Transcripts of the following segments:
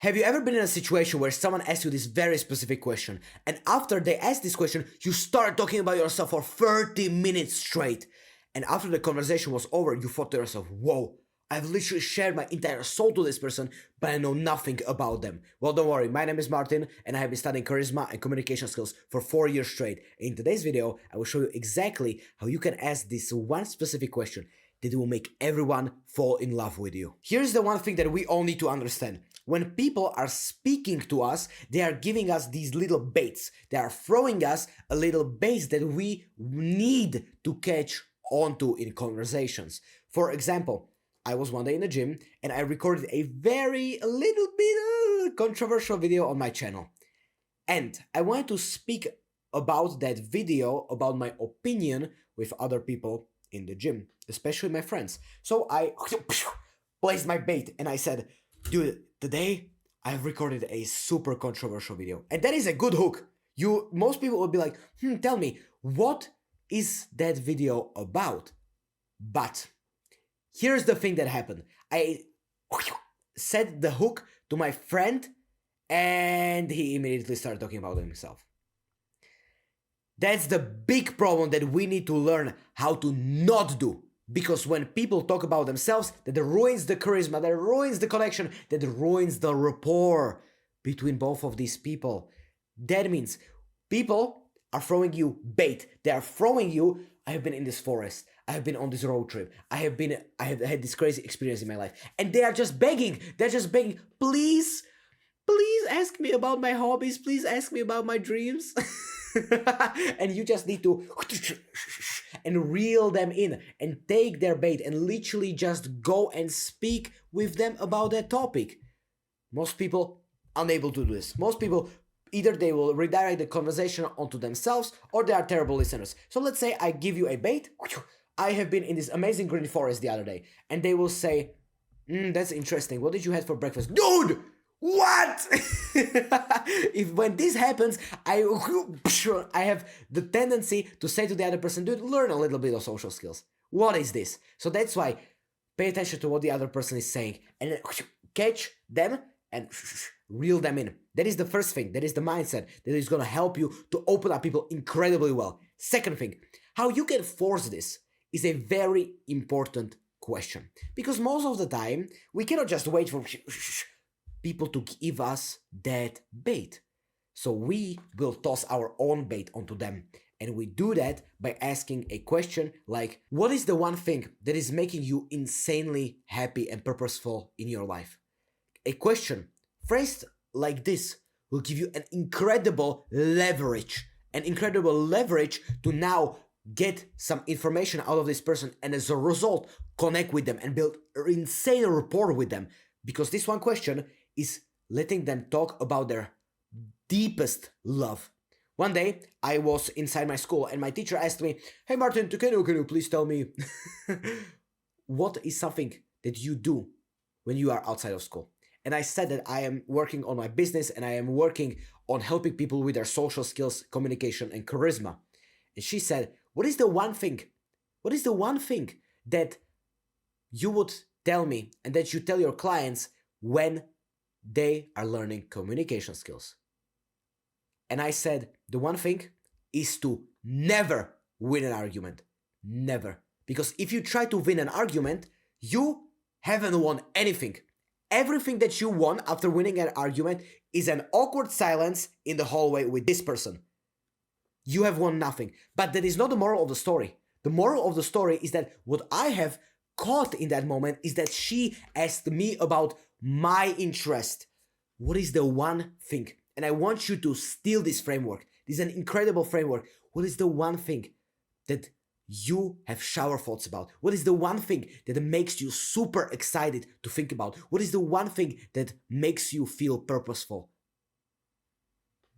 Have you ever been in a situation where someone asks you this very specific question, and after they ask this question, you start talking about yourself for 30 minutes straight? And after the conversation was over, you thought to yourself, whoa, I've literally shared my entire soul to this person, but I know nothing about them. Well, don't worry, my name is Martin, and I have been studying charisma and communication skills for 4 years straight. In today's video, I will show you exactly how you can ask this one specific question that will make everyone fall in love with you. Here's the one thing that we all need to understand. When people are speaking to us, they are giving us these little baits. They are throwing us a little baits that we need to catch onto in conversations. For example, I was one day in the gym and I recorded a little bit controversial video on my channel. And I wanted to speak about that video, about my opinion with other people in the gym, especially my friends. So I placed my bait and I said, dude, today I've recorded a super controversial video. And that is a good hook. Most people would be like, tell me, what is that video about? But here's the thing that happened. I said the hook to my friend and he immediately started talking about himself. That's the big problem that we need to learn how to not do. Because when people talk about themselves, that ruins the charisma, that ruins the connection, that ruins the rapport between both of these people. That means people are throwing you bait. They are throwing you, I have been in this forest, I have been on this road trip, I have had this crazy experience in my life. And they are just begging, please ask me about my hobbies, please ask me about my dreams. And you just need to and reel them in and take their bait and literally just go and speak with them about that topic. Most people unable to do this. Most people either they will redirect the conversation onto themselves or they are terrible listeners. So let's say I give you a bait. I have been in this amazing green forest the other day, and they will say, that's interesting. What did you have for breakfast? Dude! What? When this happens, I have the tendency to say to the other person, dude, learn a little bit of social skills. What is this? So that's why pay attention to what the other person is saying and catch them and reel them in. That is the first thing. That is the mindset that is going to help you to open up people incredibly well. Second thing, how you can force this is a very important question. Because most of the time, we cannot just wait for people to give us that bait. So we will toss our own bait onto them. And we do that by asking a question like, what is the one thing that is making you insanely happy and purposeful in your life? A question phrased like this will give you an incredible leverage to now get some information out of this person and as a result connect with them and build an insane rapport with them. Because this one question is letting them talk about their deepest love. One day, I was inside my school and my teacher asked me, hey Martin, can you please tell me what is something that you do when you are outside of school? And I said that I am working on my business and I am working on helping people with their social skills, communication, and charisma. And she said, what is the one thing that you would tell me and that you tell your clients when they are learning communication skills? And I said, the one thing is to never win an argument. Never. Because if you try to win an argument, you haven't won anything. Everything that you won after winning an argument is an awkward silence in the hallway with this person. You have won nothing. But that is not the moral of the story. The moral of the story is that what I have caught in that moment is that she asked me about my interest. What is the one thing? And I want you to steal this framework. This is an incredible framework. What is the one thing that you have shower thoughts about? What is the one thing that makes you super excited to think about? What is the one thing that makes you feel purposeful?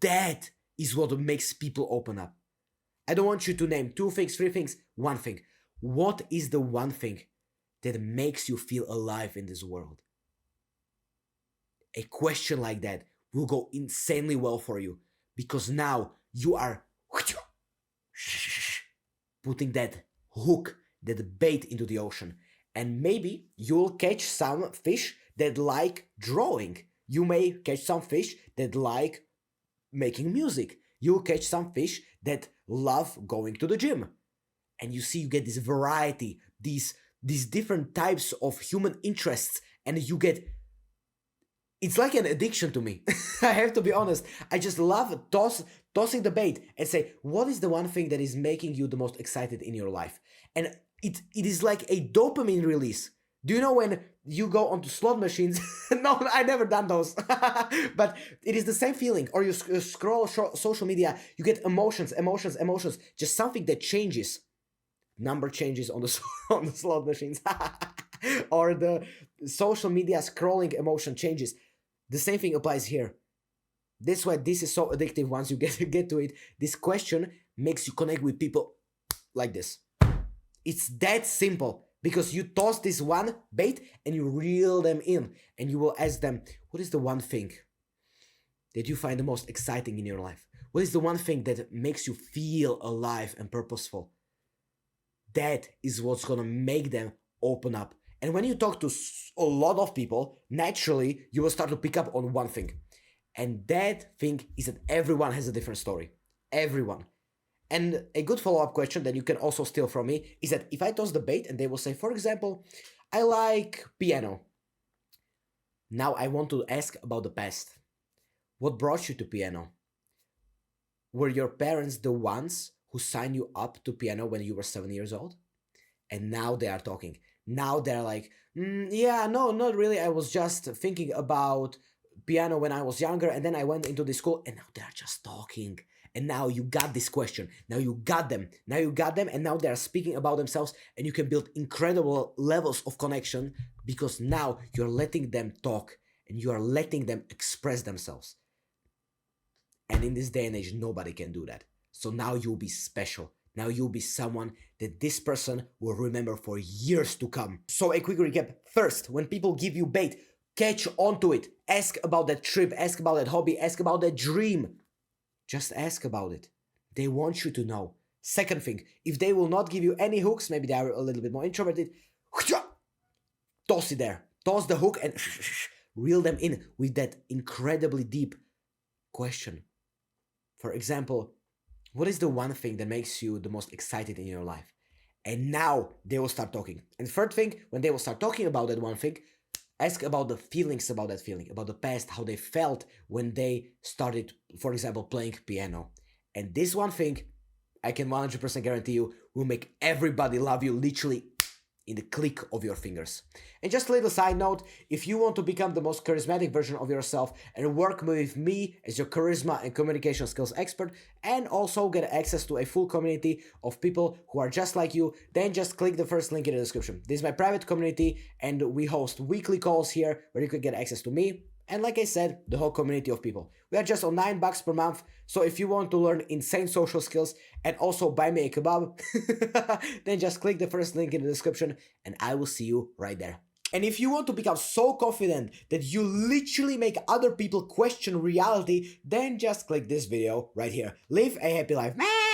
That is what makes people open up. I don't want you to name 2 things, 3 things, one thing. What is the one thing that makes you feel alive in this world? A question like that will go insanely well for you because now you are putting that hook, that bait into the ocean. And maybe you'll catch some fish that like drawing. You may catch some fish that like making music. You'll catch some fish that love going to the gym. And you see, you get this variety, these different types of human interests, and you get, it's like an addiction to me. I have to be honest. I just love tossing the bait and say, what is the one thing that is making you the most excited in your life? And it is like a dopamine release. Do you know when you go onto slot machines? No, I never done those. But it is the same feeling. Or you scroll social media, you get emotions, just something that changes. Number changes on the on the slot machines. Or the social media scrolling emotion changes. The same thing applies here. That's why this is so addictive once you get to it. This question makes you connect with people like this. It's that simple, because you toss this one bait and you reel them in, and you will ask them, what is the one thing that you find the most exciting in your life? What is the one thing that makes you feel alive and purposeful? That is what's gonna make them open up. And when you talk to a lot of people, naturally, you will start to pick up on one thing. And that thing is that everyone has a different story. Everyone. And a good follow-up question that you can also steal from me is that if I toss the bait and they will say, for example, I like piano. Now I want to ask about the past. What brought you to piano? Were your parents the ones who signed you up to piano when you were 7 years old? And now they are talking. Now they're like, yeah, no, not really. I was just thinking about piano when I was younger, and then I went into the school, and now they're just talking. And now you got this question. Now you got them. And now they're speaking about themselves, and you can build incredible levels of connection because now you're letting them talk and you are letting them express themselves. And in this day and age, nobody can do that. So now you'll be special. Now you'll be someone that this person will remember for years to come. So a quick recap. First, when people give you bait, catch onto it. Ask about that trip, ask about that hobby, ask about that dream. Just ask about it. They want you to know. Second thing, if they will not give you any hooks, maybe they are a little bit more introverted, toss it there. Toss the hook and reel them in with that incredibly deep question. For example, what is the one thing that makes you the most excited in your life? And now they will start talking. And third thing, when they will start talking about that one thing, ask about the feelings about that feeling, about the past, how they felt when they started, for example, playing piano. And this one thing, I can 100% guarantee you, will make everybody love you literally in the click of your fingers. And just a little side note, if you want to become the most charismatic version of yourself and work with me as your charisma and communication skills expert, and also get access to a full community of people who are just like you, then just click the first link in the description. This is my private community, and we host weekly calls here where you can get access to me, and like I said, the whole community of people. We are just on $9 per month, so if you want to learn insane social skills and also buy me a kebab, then just click the first link in the description and I will see you right there. And if you want to become so confident that you literally make other people question reality, then just click this video right here. Live a happy life, man!